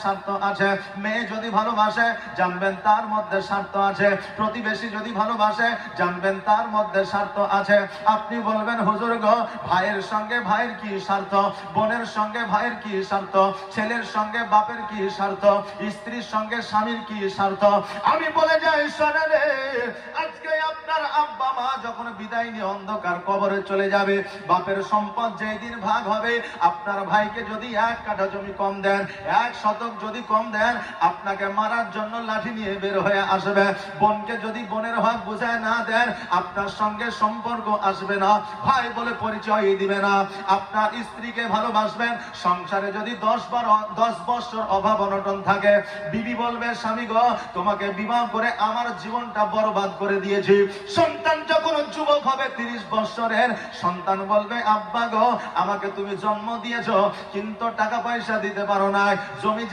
স্বার্থ আছে। মেয়ে যদি ভালোবাসে জানবেন তার মধ্যে স্বার্থ আছে। প্রতিবেশী যদি ভালোবাসে জানবেন তার মধ্যে স্বার্থ আছে। আপনি বলবেন হুজুর গো, ভাইয়ের সঙ্গে ভাইয়ের কি স্বার্থ, বোনের সঙ্গে ভাইয়ের কি স্বার্থ, ছেলের সঙ্গে বাপের কি স্বার্থ, স্ত্রীর সঙ্গে স্বামীর কি স্বার্থ। আমি বলে যাই শোনেন, আজকে আপনার আব্বা মা যখন বিদায় নিয়ে অন্ধকার কবরে চলে যাবে, বাপের সম্পদ যেই দিন ভাগ হবে, আপনার ভাইকে যদি 1 কাঠা জমি কম দেন, 1 শতক যদি কম দেন, আপনাকে মারার জন্য লাঠি নিয়ে বের হয়ে আসবে। বোনকে যদি বোনের হক বুঝায় না দেন, আপনার সঙ্গে সম্পর্ক আসবে না, ভাই বলে পরিচয় দিবে না। আপনার স্ত্রীকে ভালোবাসবেন, সংসারে যদি 10 বছর অভাব অনটন থাকে, বিবি বলবে স্বামী গো, তোমাকে বিবাহ করে আমার জীবনটা বরবাদ করে দিয়েছি। সন্তান যখন যুবক হবে 30 বছরের, সন্তান বলবে আব্বা গো, আমাকে তুমি জন্ম দিয়েছো কিন্তু টাকা পয়সা দিতে পারো না, জমি